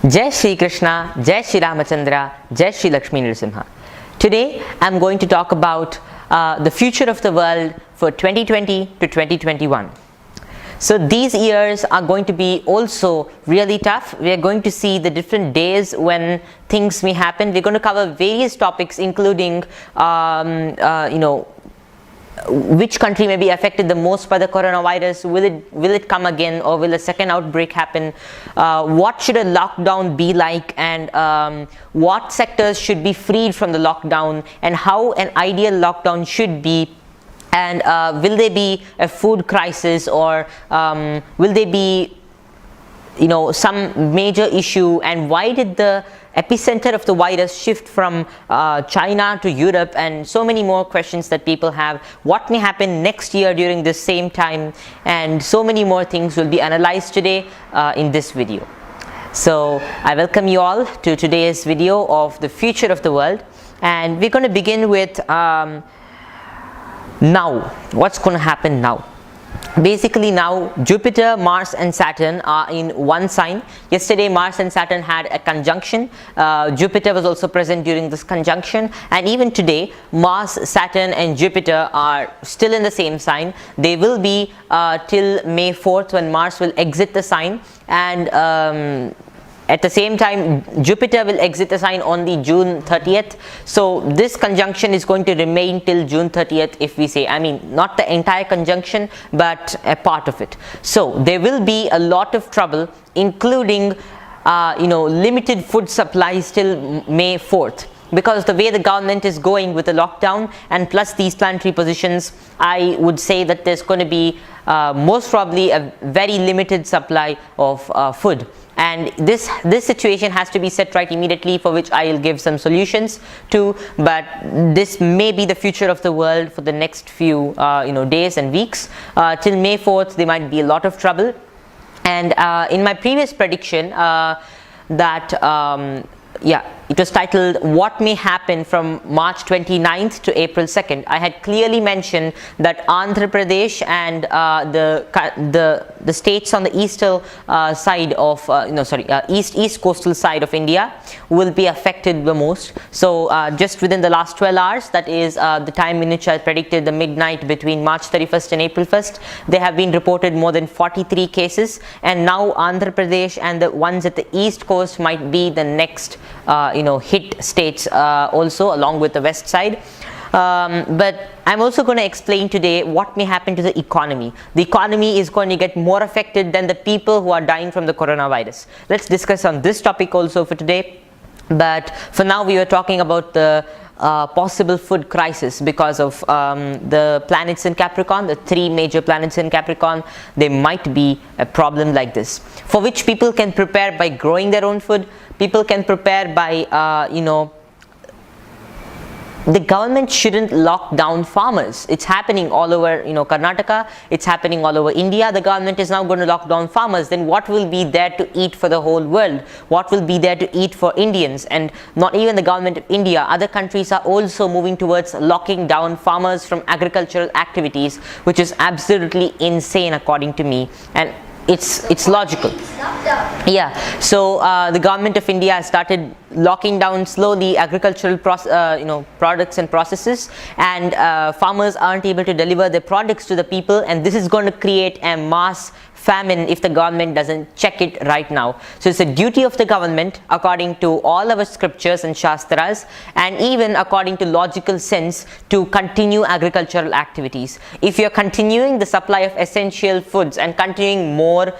Jai Shri Krishna, Jai Shri Ramachandra, Jai Shri Lakshmi Nrsimha. Today I am going to talk about the future of the world for 2020 to 2021. So these years are going to be also really tough. We are going to see the different days when things may happen. We're going to cover various topics including which country may be affected the most by the coronavirus. Will it come again, or will a second outbreak happen? What should a lockdown be like, and what sectors should be freed from the lockdown, and how an ideal lockdown should be, and will there be a food crisis, or will there be some major issue, and why did the epicenter of the virus shift from China to Europe, and so many more questions that people have. What may happen next year during this same time, and so many more things will be analyzed today in this video. So I welcome you all to today's video of the future of the world, and we're going to begin with now. What's going to happen now? Basically now Jupiter, Mars and Saturn are in one sign. Yesterday Mars and Saturn had a conjunction. Jupiter was also present during this conjunction, and even today Mars, Saturn and Jupiter are still in the same sign. They will be till May 4th, when Mars will exit the sign, and at the same time Jupiter will exit the sign on the June 30th. So this conjunction is going to remain till June 30th, if we say, not the entire conjunction but a part of it. So there will be a lot of trouble, including limited food supplies till May 4th. Because the way the government is going with the lockdown, and plus these planetary positions, I would say that there's going to be most probably a very limited supply of food. And this situation has to be set right immediately, for which I will give some solutions to. But this may be the future of the world for the next few days and weeks. Till May 4th, there might be a lot of trouble. And in my previous prediction, it was titled "What May Happen from March 29th to April 2nd." I had clearly mentioned that Andhra Pradesh and the states on the eastern side of east coastal side of India will be affected the most. So just within the last 12 hours, that is the time in which I predicted the midnight between March 31st and April 1st, there have been reported more than 43 cases, and now Andhra Pradesh and the ones at the east coast might be the next hit states also, along with the west side. But I'm also going to explain today what may happen to the economy. The economy is going to get more affected than the people who are dying from the coronavirus. Let's discuss on this topic also for today. But for now, we were talking about the possible food crisis because of the planets in Capricorn, the three major planets in Capricorn. There might be a problem like this, for which people can prepare by growing their own food. People can prepare by the government shouldn't lock down farmers. It's happening all over Karnataka, it's happening all over India. The government is now going to lock down farmers. Then what will be there to eat for the whole world? What will be there to eat for Indians? And not even the government of India, other countries are also moving towards locking down farmers from agricultural activities, which is absolutely insane according to me, and it's logical. Yeah, so the government of India has started locking down slowly agricultural products and processes, and farmers aren't able to deliver their products to the people, and this is going to create a mass famine if the government doesn't check it right now. So it's a duty of the government, according to all our scriptures and shastras, and even according to logical sense, to continue agricultural activities. If you're continuing the supply of essential foods and continuing more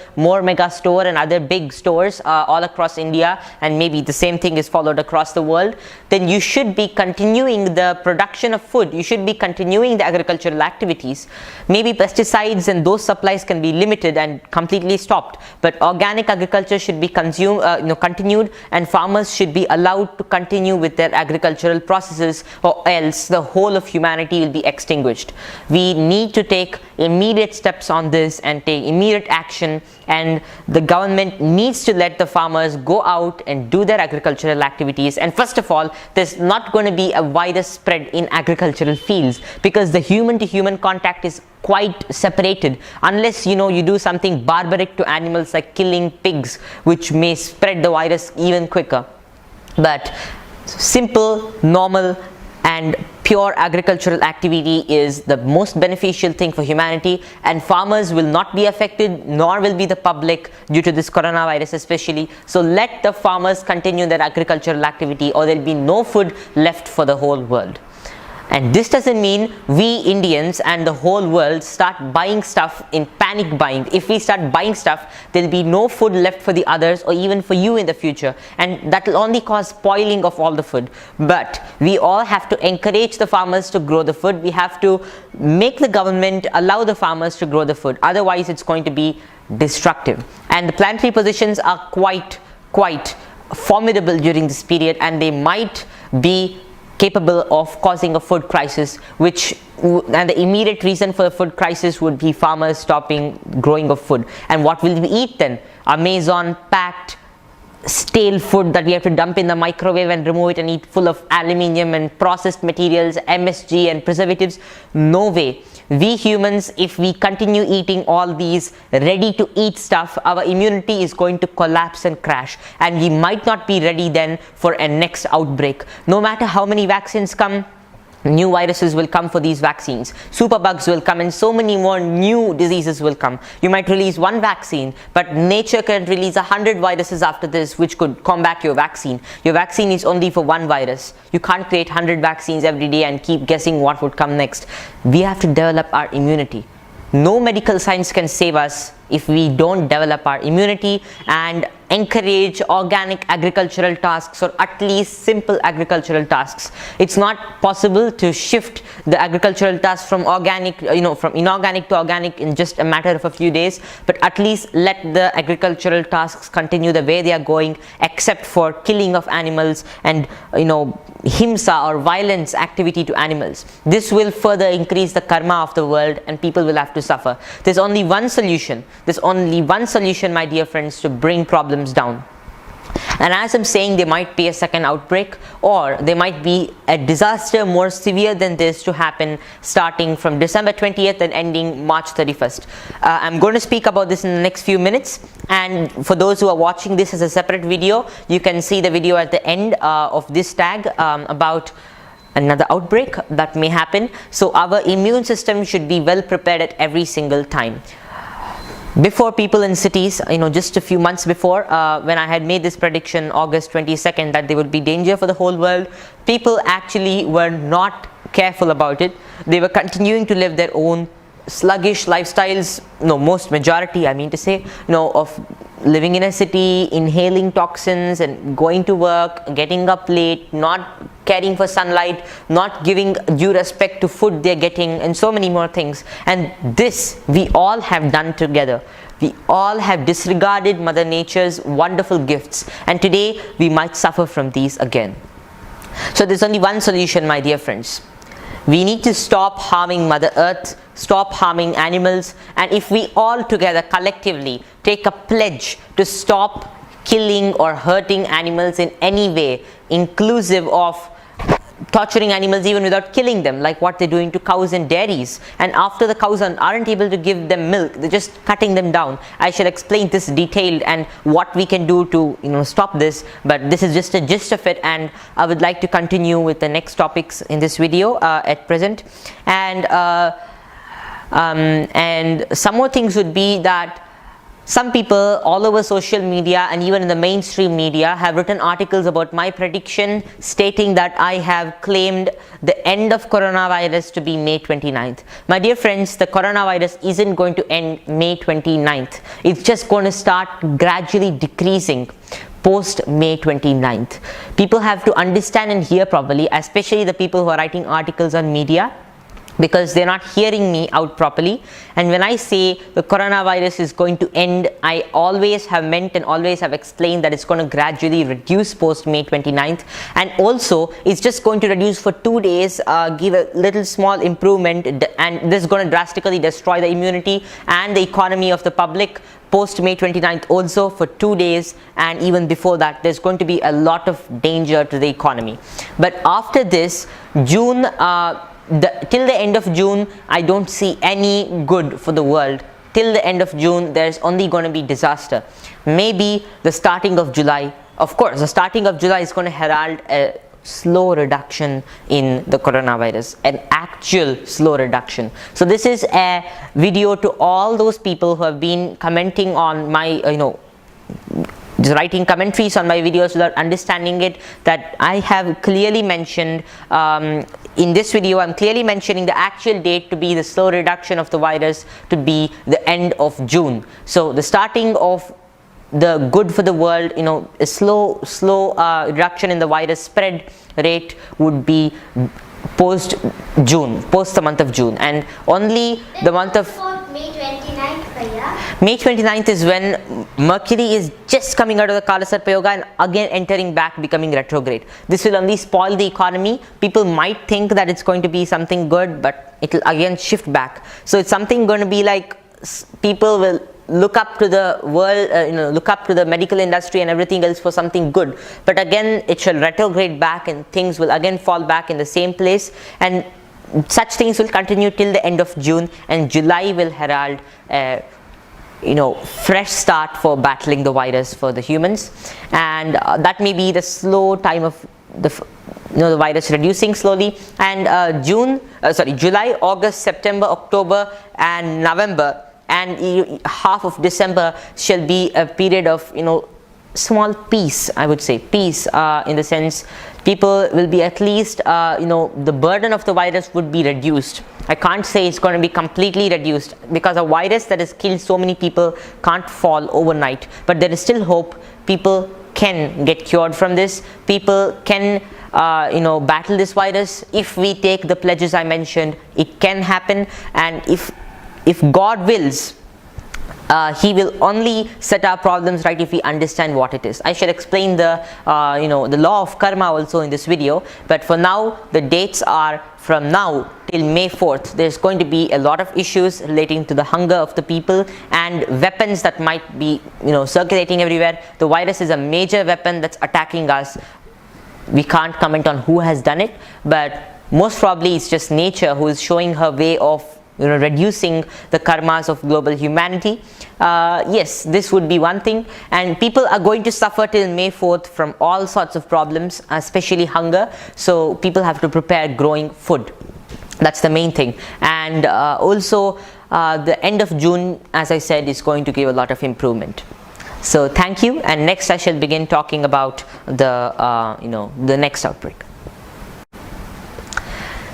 mega store and other big stores all across India, and maybe the same thing is followed across the world, then you should be continuing the production of food. You should be continuing the agricultural activities. Maybe pesticides and those supplies can be limited and completely stopped, but organic agriculture should be continued, and farmers should be allowed to continue with their agricultural processes, or else the whole of humanity will be extinguished. We need to take immediate steps on this and take immediate action, and the government needs to let the farmers go out and do their agricultural activities. And first of all, there's not going to be a virus spread in agricultural fields, because the human to human contact is quite separated, unless you do something barbaric to animals like killing pigs, which may spread the virus even quicker. But simple, normal and pure agricultural activity is the most beneficial thing for humanity, and farmers will not be affected, nor will be the public, due to this coronavirus especially. So let the farmers continue their agricultural activity, or there will be no food left for the whole world. And this doesn't mean we Indians and the whole world start buying stuff in panic buying. If we start buying stuff, there will be no food left for the others or even for you in the future, and that will only cause spoiling of all the food. But we all have to encourage the farmers to grow the food. We have to make the government allow the farmers to grow the food. Otherwise, it's going to be destructive. And the planetary positions are quite formidable during this period, and they might be capable of causing a food crisis, and the immediate reason for the food crisis would be farmers stopping growing of food. And what will we eat then? Amazon packed stale food that we have to dump in the microwave and remove it and eat, full of aluminium and processed materials, MSG and preservatives? No way. We humans, if we continue eating all these ready to eat stuff, our immunity is going to collapse and crash, and we might not be ready then for a next outbreak. No matter how many vaccines come, new viruses will come for these vaccines, superbugs will come, and so many more new diseases will come. You might release one vaccine, but nature can release 100 viruses after this which could combat your vaccine. Your vaccine is only for one virus. You can't create 100 vaccines every day and keep guessing what would come next. We have to develop our immunity. No medical science can save us if we don't develop our immunity and encourage organic agricultural tasks, or at least simple agricultural tasks. It's not possible to shift the agricultural tasks from from inorganic to organic in just a matter of a few days, but at least let the agricultural tasks continue the way they are going, except for killing of animals and himsa or violence activity to animals. This will further increase the karma of the world, and people will have to suffer. There's only one solution, my dear friends, to bring problems down. And as I'm saying, there might be a second outbreak, or there might be a disaster more severe than this to happen starting from December 20th and ending March 31st. I'm going to speak about this in the next few minutes, and for those who are watching this as a separate video, you can see the video at the end of this tag about another outbreak that may happen. So our immune system should be well prepared at every single time. Before, people in cities, just a few months before, when I had made this prediction August 22nd that there would be danger for the whole world, people actually were not careful about it. They were continuing to live their own sluggish lifestyles, most majority, I mean to say, of living in a city, inhaling toxins and going to work, getting up late, not caring for sunlight, not giving due respect to food they're getting, and so many more things. And this we all have done together. We all have disregarded Mother Nature's wonderful gifts, and today we might suffer from these again. So there's only one solution, my dear friends. We need to stop harming Mother Earth, stop harming animals, and if we all together collectively take a pledge to stop killing or hurting animals in any way, inclusive of torturing animals even without killing them, like what they're doing to cows and dairies, and after the cows aren't able to give them milk, they're just cutting them down. I shall explain this detailed and what we can do to stop this, but this is just a gist of it, and I would like to continue with the next topics in this video at present. And some more things would be that some people all over social media and even in the mainstream media have written articles about my prediction, stating that I have claimed the end of coronavirus to be May 29th. My dear friends, the coronavirus isn't going to end May 29th. It's just going to start gradually decreasing post May 29th. People have to understand and hear properly, especially the people who are writing articles on media, because they're not hearing me out properly. And when I say the coronavirus is going to end, I always have meant and always have explained that it's going to gradually reduce post May 29th, and also it's just going to reduce for 2 days, give a little small improvement, and this is going to drastically destroy the immunity and the economy of the public post May 29th also for 2 days, and even before that there's going to be a lot of danger to the economy. But after this, till the end of June, I don't see any good for the world. Till the end of June, there's only going to be disaster. Maybe the starting of July, of course, the starting of July is going to herald a slow reduction in the coronavirus, an actual slow reduction. So this is a video to all those people who have been commenting on my, just writing commentaries on my videos without understanding it, that I have clearly mentioned in this video. I'm clearly mentioning the actual date to be the slow reduction of the virus to be the end of June. So the starting of the good for the world, a slow reduction in the virus spread rate would be post the month of June, and only the month of May 29th, Bhaiya. May 29th is when Mercury is just coming out of the Kalasarpa Yoga and again entering back, becoming retrograde. This will only spoil the economy. People might think that it's going to be something good, but it will again shift back. So it's something going to be like people will look up to the world, look up to the medical industry and everything else for something good. But again, it shall retrograde back and things will again fall back in the same place. And such things will continue till the end of June, and July will herald fresh start for battling the virus for the humans, and that may be the slow time of the virus reducing slowly. And July, August, September, October and November and half of December shall be a period of small peace. I would say peace in the sense people will be at least the burden of the virus would be reduced. I can't say it's going to be completely reduced, because a virus that has killed so many people can't fall overnight, but there is still hope. People can get cured from this. People can battle this virus if we take the pledges I mentioned. It can happen, and if God wills, He will only set our problems right if we understand what it is. I shall explain the law of karma also in this video, but for now the dates are from now till May 4th. There's going to be a lot of issues relating to the hunger of the people and weapons that might be circulating everywhere. The virus is a major weapon that's attacking us. We can't comment on who has done it, but most probably it's just nature who is showing her way of reducing the karmas of global humanity. Yes, this would be one thing, and people are going to suffer till May 4th from all sorts of problems, especially hunger. So people have to prepare growing food. That's the main thing. And also the end of June, as I said, is going to give a lot of improvement. So thank you, and next I shall begin talking about the next outbreak.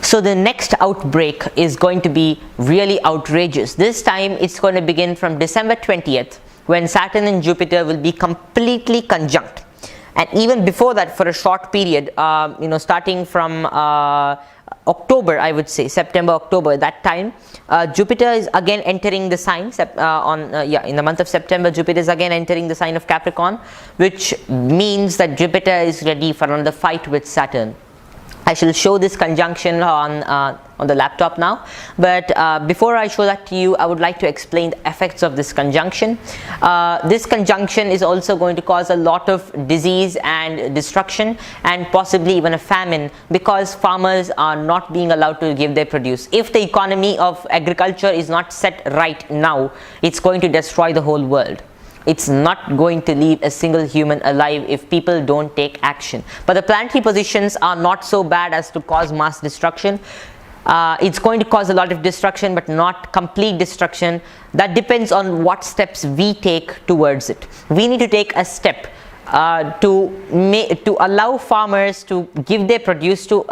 So the next outbreak is going to be really outrageous. This time it's going to begin from December 20th, when Saturn and Jupiter will be completely conjunct. And even before that, for a short period, starting from October, I would say September, October, that time, Jupiter is again entering the sign in the month of September. Jupiter is again entering the sign of Capricorn, which means that Jupiter is ready for another fight with Saturn. I shall show this conjunction on the laptop now, but before I show that to you, I would like to explain the effects of this conjunction. This conjunction is also going to cause a lot of disease and destruction, and possibly even a famine, because farmers are not being allowed to give their produce. If the economy of agriculture is not set right now, it's going to destroy the whole world. It's not going to leave a single human alive if people don't take action. But the planetary positions are not so bad as to cause mass destruction. It's going to cause a lot of destruction, but not complete destruction. That depends on what steps we take towards it. We need to take a step to allow farmers to give their produce to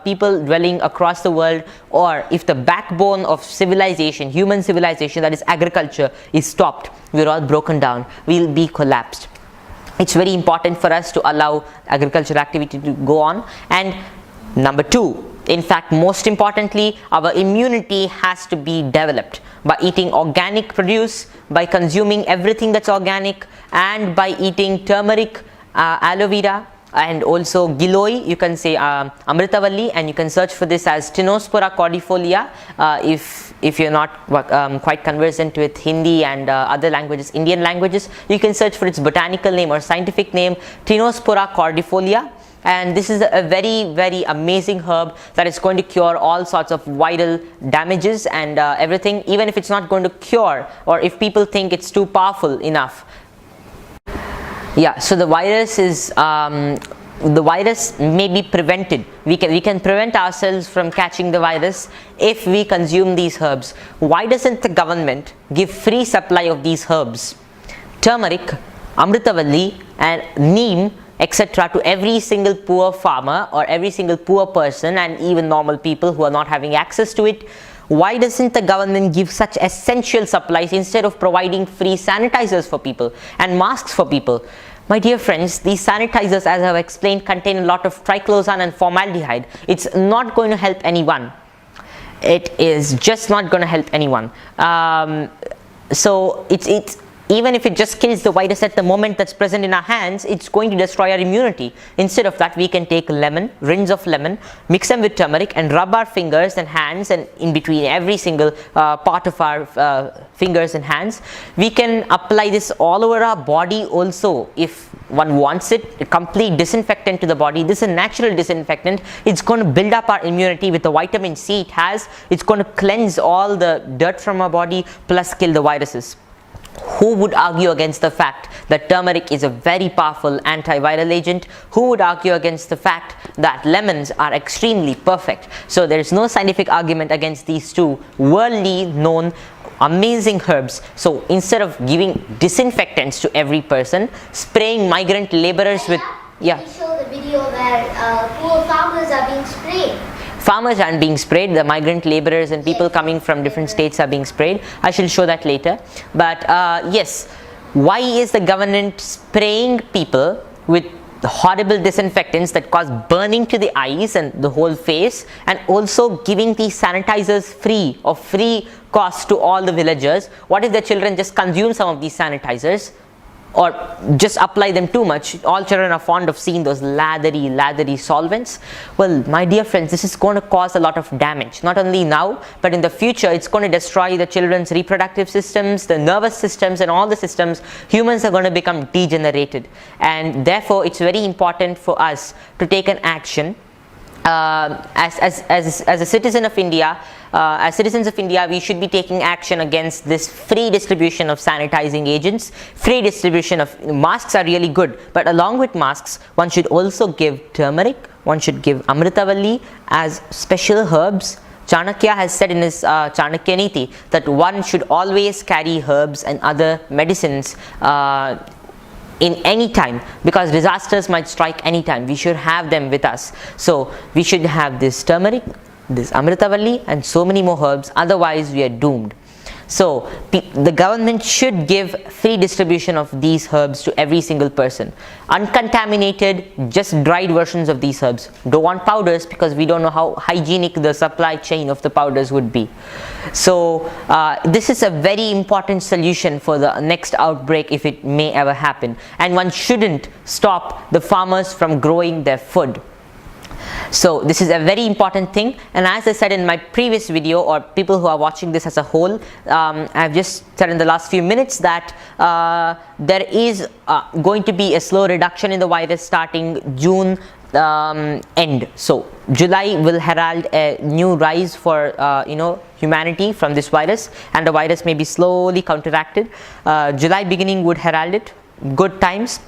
people dwelling across the world, or if the backbone of civilization, human civilization, that is agriculture, is stopped, we're all broken down, we'll be collapsed. It's very important for us to allow agricultural activity to go on. And number two, in fact most importantly, our immunity has to be developed by eating organic produce, by consuming everything that's organic, and by eating turmeric, aloe vera, and also giloi. You can say amritavalli, and you can search for this as Tinospora cordifolia if you're not quite conversant with Hindi and other languages, Indian languages. You can search for its botanical name or scientific name, Tinospora cordifolia. and this is a very amazing herb that is going to cure all sorts of viral damages and everything, even if it's not going to cure, or if people think it's too powerful enough. Yeah, so the virus is the virus may be prevented. We can prevent ourselves from catching the virus if we consume these herbs. Why doesn't the government give free supply of these herbs, turmeric, amritavalli and neem, etc., to every single poor farmer or every single poor person and even normal people who are not having access to it? Why doesn't the government give such essential supplies instead of providing free sanitizers for people and masks for people? My dear friends, these sanitizers, as I have explained, contain a lot of triclosan and formaldehyde. It's not going to help anyone. It is just not going to help anyone. So it's even if it just kills the virus at the moment that's present in our hands, it's going to destroy our immunity. Instead of that, we can take lemon, rinds of lemon, mix them with turmeric and rub our fingers and hands, and in between every single part of our fingers and hands. We can apply this all over our body also if one wants it. A complete disinfectant to the body. This is a natural disinfectant. It's going to build up our immunity with the vitamin C it has. It's going to cleanse all the dirt from our body plus kill the viruses. Who would argue against the fact that turmeric is a very powerful antiviral agent? Who would argue against the fact that lemons are extremely perfect? So there is no scientific argument against these two worldly known amazing herbs. So instead of giving disinfectants to every person, spraying migrant laborers with... Yeah. Can you show the video where poor farmers are being sprayed? Farmers aren't being sprayed, the migrant laborers and people coming from different states are being sprayed. I shall show that later. But yes, why is the government spraying people with horrible disinfectants that cause burning to the eyes and the whole face, and also giving these sanitizers free of free cost to all the villagers? What if the children just consume some of these sanitizers or just apply them too much? All children are fond of seeing those lathery solvents. Well, my dear friends, this is going to cause a lot of damage, not only now but in the future. It's going to destroy the children's reproductive systems, the nervous systems and all the systems. Humans are going to become degenerated, and therefore it's very important for us to take an action. As a citizen of India, as citizens of India, we should be taking action against this free distribution of sanitizing agents. Free distribution of masks are really good, but along with masks, one should also give turmeric, one should give amritavalli as special herbs. Chanakya has said in his Chanakya Niti that one should always carry herbs and other medicines in any time, because disasters might strike any time. We should have them with us. So we should have this turmeric, this amritavalli and so many more herbs, otherwise we are doomed. So the government should give free distribution of these herbs to every single person. Uncontaminated, just dried versions of these herbs. Don't want powders, because we don't know how hygienic the supply chain of the powders would be. So this is a very important solution for the next outbreak if it may ever happen. And one shouldn't stop the farmers from growing their food. So this is a very important thing, and as I said in my previous video, or people who are watching this as a whole, I've just said in the last few minutes that there is going to be a slow reduction in the virus starting June end. So July will herald a new rise for humanity from this virus, and the virus may be slowly counteracted. July beginning would herald it, good times.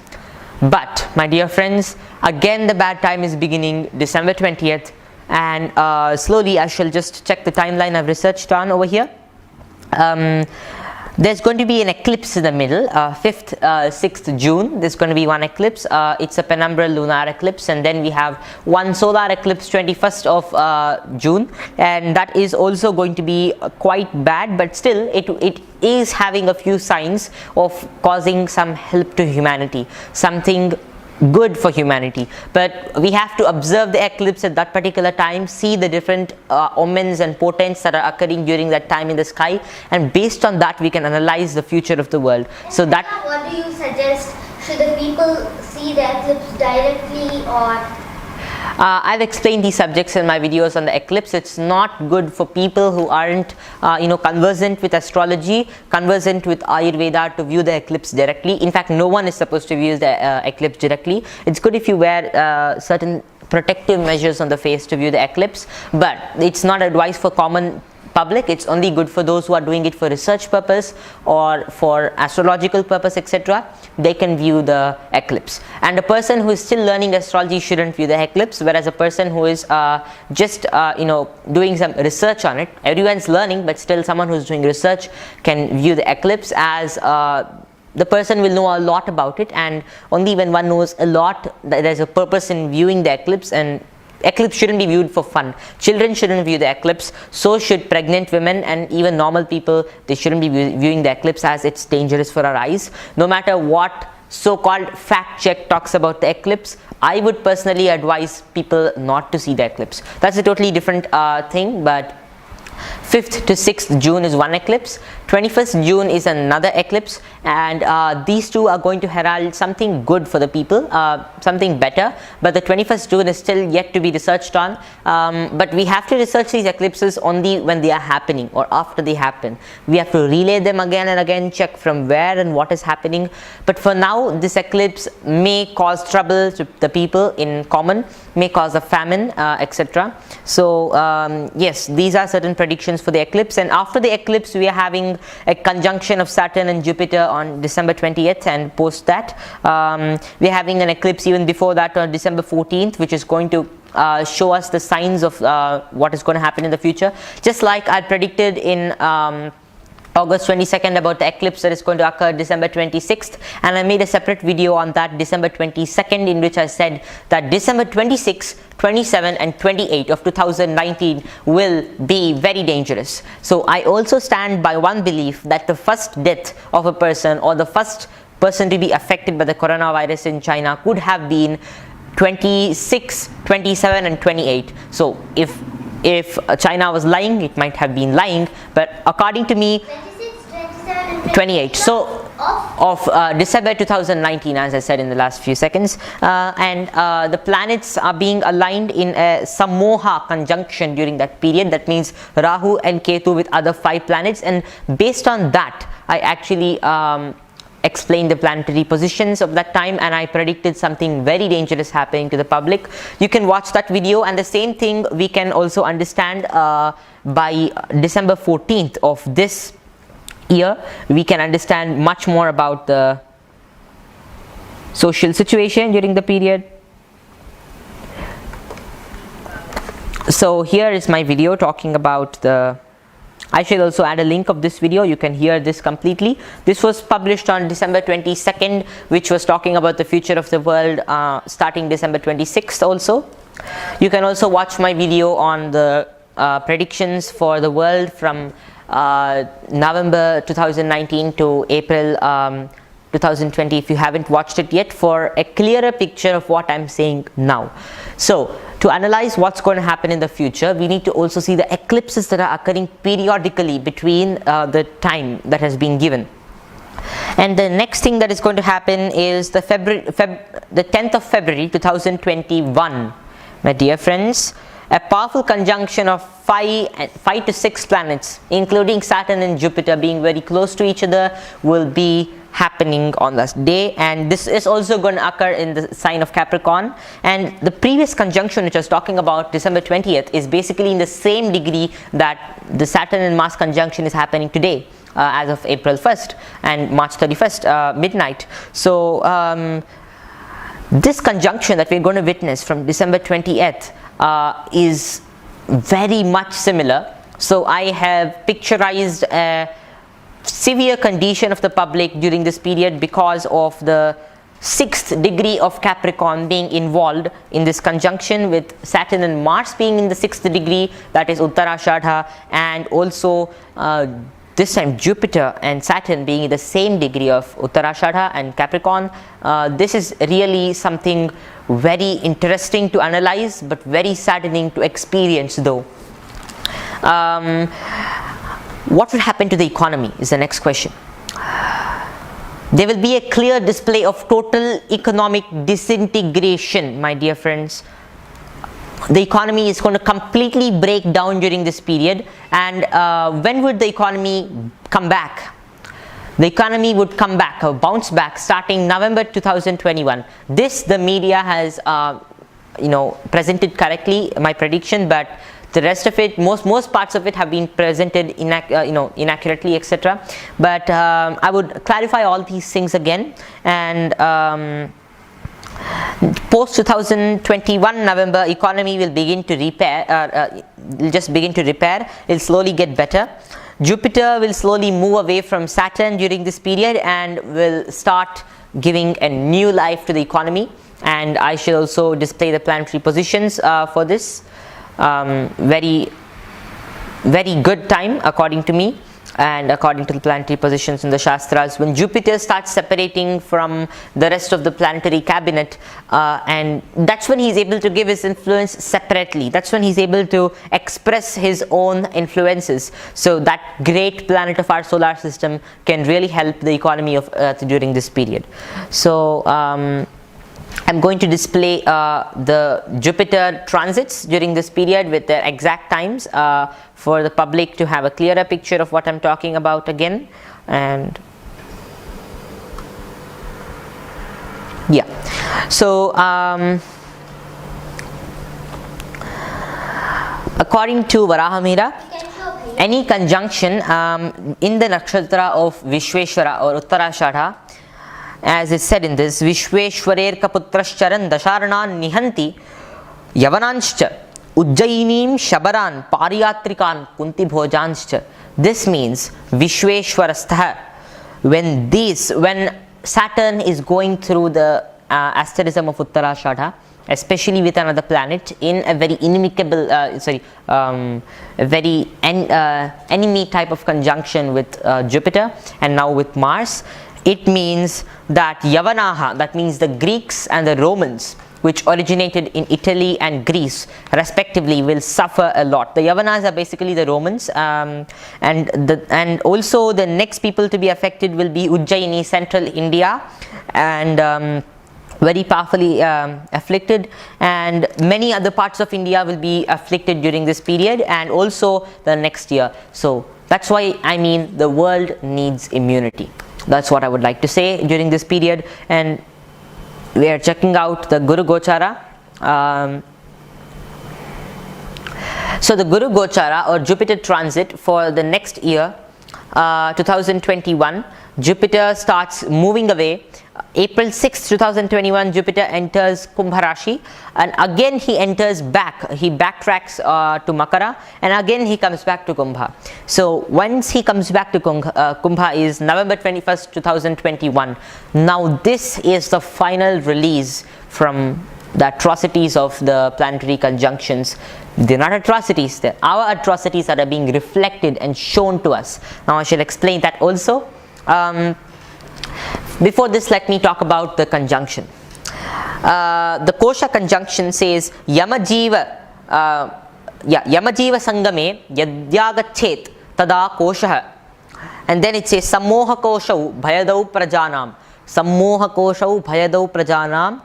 But my dear friends, again the bad time is beginning December 20th, and slowly I shall just check the timeline I've researched on over here. There's going to be an eclipse in the middle, 5th, 6th June. There's going to be one eclipse. It's a penumbral lunar eclipse, and then we have one solar eclipse 21st of June, and that is also going to be quite bad, but still it is having a few signs of causing some help to humanity, something good for humanity. But we have to observe the eclipse at that particular time, see the different omens and portents that are occurring during that time in the sky, and based on that we can analyze the future of the world. So that, what do you suggest? Should the people see the eclipse directly, or I've explained these subjects in my videos on the eclipse. It's not good for people who aren't conversant with astrology, conversant with Ayurveda, to view the eclipse directly. In fact, no one is supposed to view the eclipse directly. It's good if you wear certain protective measures on the face to view the eclipse, but it's not advised for common public. It's only good for those who are doing it for research purpose or for astrological purpose, etc. They can view the eclipse. And a person who is still learning astrology shouldn't view the eclipse, whereas a person who is just doing some research on it, everyone's learning, but still someone who's doing research can view the eclipse, as the person will know a lot about it, and only when one knows a lot, there's a purpose in viewing the eclipse. And eclipse shouldn't be viewed for fun. Children shouldn't view the eclipse, so should pregnant women, and even normal people. They shouldn't be viewing the eclipse, as it's dangerous for our eyes. No matter what so-called fact check talks about the eclipse, I would personally advise people not to see the eclipse. That's a totally different thing. But 5th to 6th June is one eclipse, 21st June is another eclipse, and these two are going to herald something good for the people, something better, but the 21st June is still yet to be researched on. But we have to research these eclipses only when they are happening or after they happen. We have to relay them again and again, check from where and what is happening. But for now, this eclipse may cause trouble to the people in common, may cause a famine, etc. So yes, these are certain predictions for the eclipse. And after the eclipse, we are having a conjunction of Saturn and Jupiter on December 20th, and post that we are having an eclipse even before that on December 14th, which is going to show us the signs of what is going to happen in the future. Just like I predicted in August 22nd about the eclipse that is going to occur December 26th, and I made a separate video on that December 22nd, in which I said that December 26, 27 and 28 of 2019 will be very dangerous. So I also stand by one belief, that the first death of a person, or the first person to be affected by the coronavirus in China, could have been 26, 27 and 28. So if China was lying, it might have been lying, but according to me, 28 so of December 2019, as I said in the last few seconds, and the planets are being aligned in a Samoha conjunction during that period. That means Rahu and Ketu with other 5 planets, and based on that I actually explained the planetary positions of that time, and I predicted something very dangerous happening to the public. You can watch that video, and the same thing we can also understand by December 14th of this year. We can understand much more about the social situation during the period. So here is my video talking about the, I should also add a link of this video. You can hear this completely. This was published on December 22nd, which was talking about the future of the world starting December 26th also. You can also watch my video on the predictions for the world from November 2019 to April 2020, if you haven't watched it yet, for a clearer picture of what I'm saying now. So to analyze what's going to happen in the future, we need to also see the eclipses that are occurring periodically between the time that has been given. And the next thing that is going to happen is the 10th of February 2021, my dear friends. A powerful conjunction of 5 to 6 planets, including Saturn and Jupiter being very close to each other, will be happening on this day, and this is also going to occur in the sign of Capricorn. And the previous conjunction, which I was talking about, December 20th, is basically in the same degree that the Saturn and Mars conjunction is happening today, as of April 1st and March 31st midnight. So this conjunction that we're going to witness from December 20th is very much similar. So I have picturized a severe condition of the public during this period because of the 6th degree of Capricorn being involved in this conjunction, with Saturn and Mars being in the 6th degree, that is Uttarashadha, and also this time Jupiter and Saturn being in the same degree of Uttarashadha and Capricorn. This is really something very interesting to analyze, but very saddening to experience though. What will happen to the economy is the next question. There will be a clear display of total economic disintegration, my dear friends. the economy is going to completely break down during this period. And when would the economy come back? The economy would come back or bounce back starting November 2021. This the media has presented correctly, my prediction, but the rest of it, most parts of it have been presented inaccurately, etc. But I would clarify all these things again. And post 2021 November, economy will begin to repair. It'll slowly get better. Jupiter will slowly move away from Saturn during this period and will start giving a new life to the economy. And I shall also display the planetary positions for this. Very good time according to me and according to the planetary positions in the Shastras, when Jupiter starts separating from the rest of the planetary cabinet, and that's when he's able to give his influence separately. That's when he's able to express his own influences. So that great planet of our solar system can really help the economy of Earth during this period. So I'm going to display the Jupiter transits during this period with their exact times for the public to have a clearer picture of what I'm talking about again. And yeah, so according to Varahamira, any conjunction in the nakshatra of Vishweshwara or Uttarashadha, as is said in this, Vishweshwarer kaputrascharan dasharnan nihanti yavananscha ujjainim shabaran pariyatrikan kunti bhojanscha. This means Vishweshwarastha, when Saturn is going through the asterism of Uttarashadha, especially with another planet in a very inimicable, enemy type of conjunction with Jupiter and now with Mars, it means that Yavanaha, that means the Greeks and the Romans, which originated in Italy and Greece respectively, will suffer a lot. The Yavanas are basically the Romans, and also the next people to be affected will be Ujjaini, central India, and very powerfully afflicted, and many other parts of India will be afflicted during this period and also the next year. So that's why I mean the world needs immunity. That's what I would like to say during this period. And we are checking out the Guru Gochara. So the Guru Gochara or Jupiter transit for the next year, 2021, Jupiter starts moving away. April 6, 2021, Jupiter enters Kumbha Rashi, and again he enters back. He backtracks to Makara, and again he comes back to Kumbha. So once he comes back to Kumbha is November 21st, 2021. Now this is the final release from the atrocities of the planetary conjunctions. They're not atrocities, they're our atrocities that are being reflected and shown to us. Now I shall explain that also. Before this, let me talk about the conjunction. The Kosha conjunction says Yamajiva Sangame Yadyagachet Tada Kosha, and then it says Sammoha Koshau Bhayadau Prajanam. Sammoha Koshau Bhayadau Prajanam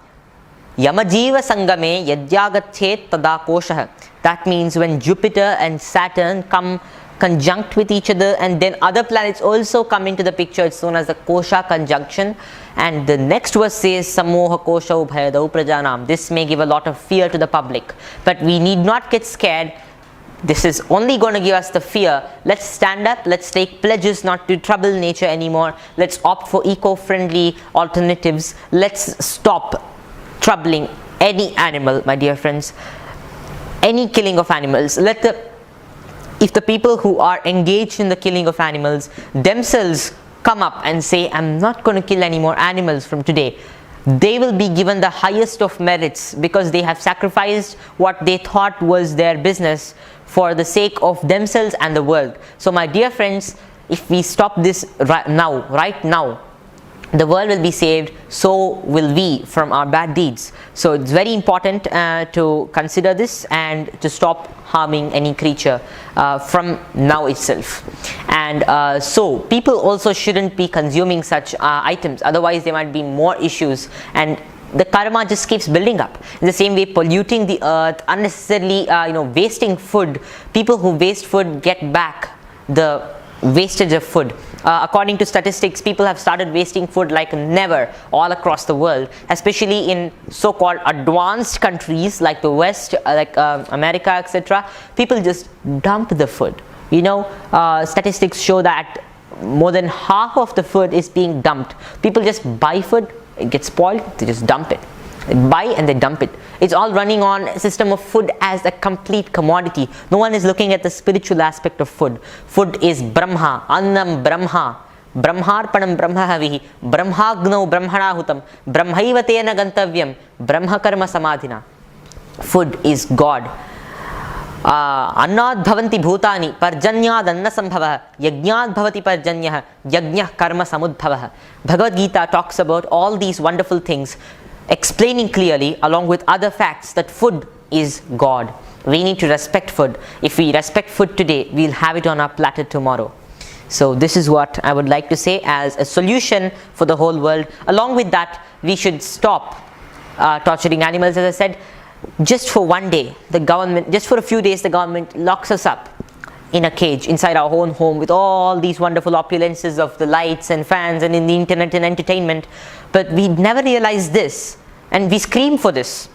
Yamajiva Sangame Yadyagachet Tada Kosha. That means when Jupiter and Saturn come conjunct with each other, and then other planets also come into the picture, it's known as the Kosha conjunction. And the next verse says Sammoha Kosha Bhayadau Prajanam. This may give a lot of fear to the public, but we need not get scared. This is only going to give us the fear. Let's stand up, let's take pledges not to trouble nature anymore. Let's opt for eco-friendly alternatives. Let's stop troubling any animal, my dear friends, any killing of animals. If the people who are engaged in the killing of animals themselves come up and say, I'm not going to kill any more animals from today, they will be given the highest of merits because they have sacrificed what they thought was their business for the sake of themselves and the world. So my dear friends, if we stop this right now, the world will be saved, so will we from our bad deeds. So it's very important to consider this and to stop harming any creature from now itself. And so people also shouldn't be consuming such items, otherwise there might be more issues. And the karma just keeps building up. In the same way, polluting the earth, unnecessarily wasting food. People who waste food get back the wastage of food. According to statistics, people have started wasting food like never all across the world, especially in so-called advanced countries like the West, like America, etc. People just dump the food. Statistics show that more than half of the food is being dumped. People just buy food, it gets spoiled, they just dump it. They buy and they dump it. It's all running on a system of food as a complete commodity. No one is looking at the spiritual aspect of food. Food is Brahma, Annam Brahma, Brahmarpanam Brahmahavihi, Brahmagno Brahmanahutam, Brahmaiva tena gantavyam, Brahma karma samadhina. Food is God. Annad bhavanti bhutani parjanyad anna sambhavah yajnad bhavati parjanyah yajnah karma samudbhavah. Bhagavad Gita talks about all these wonderful things, explaining clearly along with other facts that food is God. We need to respect food. If we respect food today, we'll have it on our platter tomorrow. So this is what I would like to say as a solution for the whole world. Along with that, we should stop torturing animals. As I said, just for one day, the government, just for a few days, the government locks us up in a cage inside our own home with all these wonderful opulences of the lights and fans and in the internet and entertainment. But we never realize this, and we scream for this.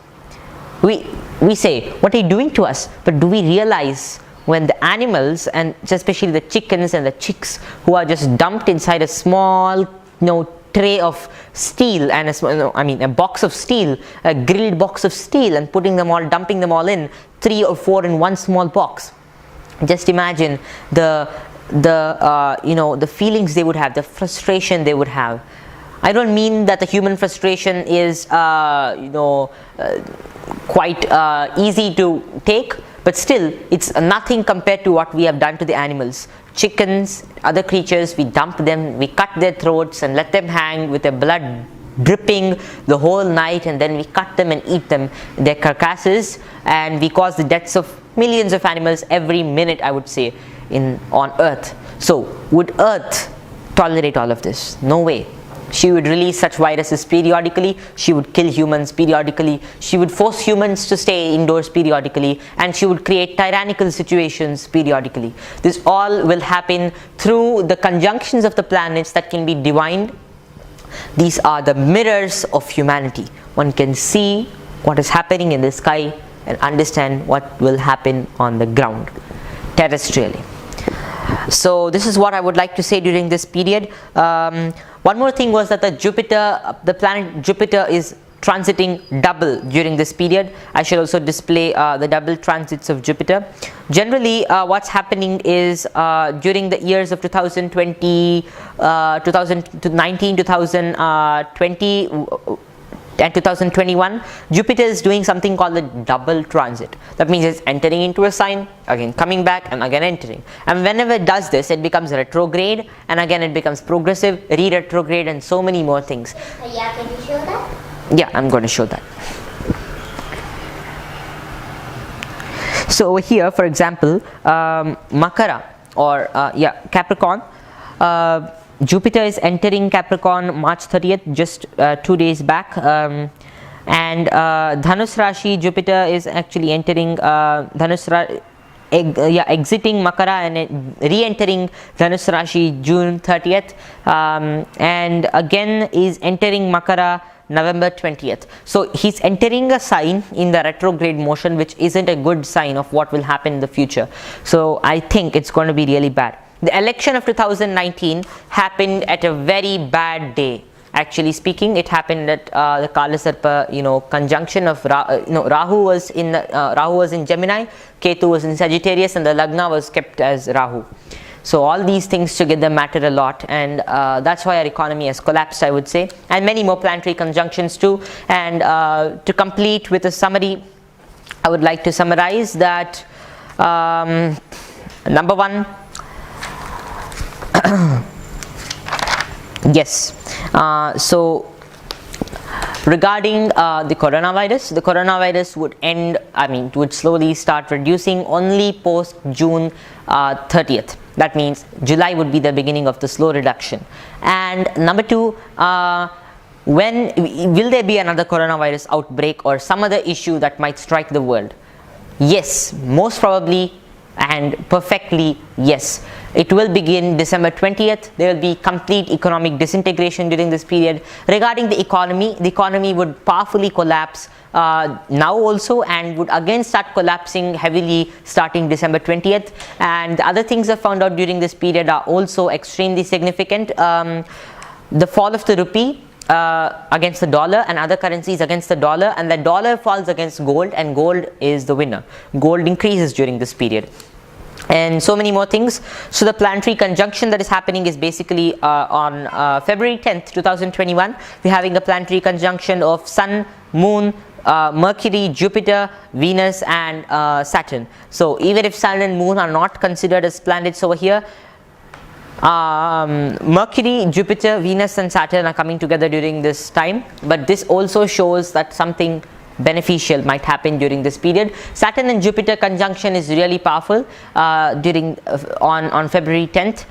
We say, what are you doing to us? But do we realize when the animals, and especially the chickens and the chicks, who are just dumped inside a small tray of steel and a box of steel, a grilled box of steel, and dumping them all in 3 or 4 in one small box. Just imagine the feelings they would have, the frustration they would have. I don't mean that the human frustration is quite easy to take, but still it's nothing compared to what we have done to the animals. Chickens, other creatures, we dump them, we cut their throats and let them hang with their blood dripping the whole night, and then we cut them and eat them, their carcasses, and we cause the deaths of millions of animals every minute, I would say, on Earth. So would Earth tolerate all of this? No way. She would release such viruses periodically, she would kill humans periodically, she would force humans to stay indoors periodically, and she would create tyrannical situations periodically. This all will happen through the conjunctions of the planets that can be divined. These are the mirrors of humanity. One can see what is happening in the sky and understand what will happen on the ground, terrestrially. So this is what I would like to say during this period. One more thing was that the planet Jupiter is transiting double during this period. I shall also display the double transits of Jupiter. Generally, what's happening is during the years of 2020, 2019, 2020 and 2021, Jupiter is doing something called the double transit. That means it's entering into a sign, again coming back, and again entering. And whenever it does this, it becomes retrograde, and again it becomes progressive, re-retrograde, and so many more things. Yeah, can you show that? Yeah, I'm going to show that. So over here, for example, Makara, or Capricorn, Jupiter is entering Capricorn March 30th, just 2 days back, and Dhanus Rashi, Jupiter is actually entering exiting Makara and re-entering Dhanus Rashi June 30th, and again is entering Makara November 20th. So he's entering a sign in the retrograde motion, which isn't a good sign of what will happen in the future. So I think it's going to be really bad. The election of 2019 happened at a very bad day. Actually speaking, it happened at the Kalasarpa, conjunction of Rahu was in Gemini, Ketu was in Sagittarius, and the Lagna was kept as Rahu. So all these things together matter a lot, and that's why our economy has collapsed, I would say, and many more planetary conjunctions too. And to complete with a summary, I would like to summarize that number one, yes, so regarding the coronavirus would slowly start reducing only post June 30th. That means July would be the beginning of the slow reduction. And number two, When will there be another coronavirus outbreak or some other issue that might strike the world? Yes, most probably and perfectly yes. It will begin December 20th. There will be complete economic disintegration during this period. Regarding the economy would powerfully collapse now also, and would again start collapsing heavily starting December 20th. And the other things I found out during this period are also extremely significant. The fall of the rupee against the dollar and other currencies against the dollar, and the dollar falls against gold, and gold is the winner. Gold increases during this period, and so many more things. So the planetary conjunction that is happening is basically on February 10th 2021. We're having a planetary conjunction of Sun, Moon, Mercury, Jupiter, Venus and Saturn. So even if Sun and Moon are not considered as planets over here, Mercury, Jupiter, Venus and Saturn are coming together during this time. But this also shows that something beneficial might happen during this period. Saturn and Jupiter conjunction is really powerful on February 10th.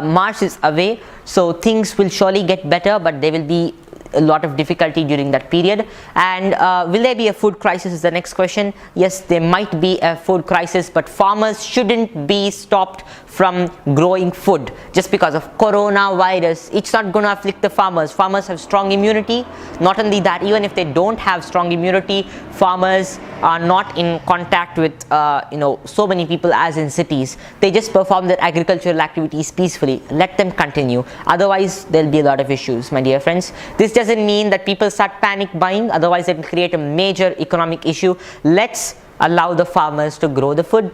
Mars is away, so things will surely get better, but there will be a lot of difficulty during that period. And will there be a food crisis is the next question. Yes, there might be a food crisis, but farmers shouldn't be stopped from growing food just because of coronavirus. It's not going to afflict the farmers. Farmers have strong immunity. Not only that, even if they don't have strong immunity, farmers are not in contact with so many people as in cities. They just perform their agricultural activities peacefully. Let them continue. Otherwise, there'll be a lot of issues, my dear friends. This doesn't mean that people start panic buying. Otherwise, it will create a major economic issue. Let's allow the farmers to grow the food.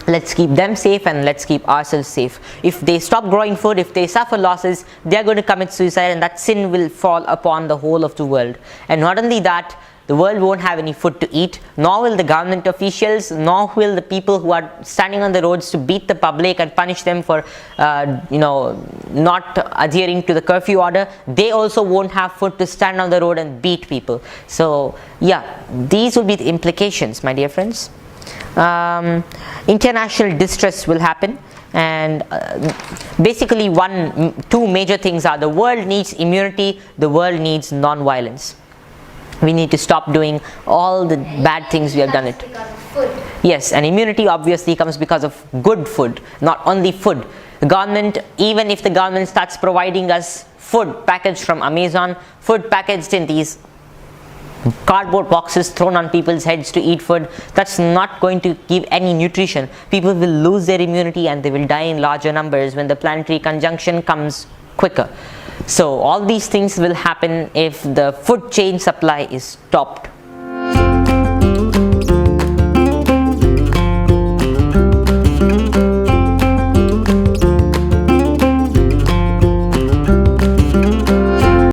Let's keep them safe and let's keep ourselves safe. If they stop growing food, if they suffer losses, they are going to commit suicide, and that sin will fall upon the whole of the world. And not only that, the world won't have any food to eat, nor will the government officials, nor will the people who are standing on the roads to beat the public and punish them for not adhering to the curfew order. They also won't have food to stand on the road and beat people. So yeah, these will be the implications, my dear friends. International distress will happen, and basically two major things are: the world needs immunity, the world needs non-violence. We need to stop doing all the bad things we have done it. Because of food. Yes, and immunity obviously comes because of good food, not only food. The government, even if the government starts providing us food packaged from Amazon, food packaged in these cardboard boxes thrown on people's heads to eat food, that's not going to give any nutrition. People will lose their immunity and they will die in larger numbers when the planetary conjunction comes quicker. So all these things will happen if the food chain supply is stopped.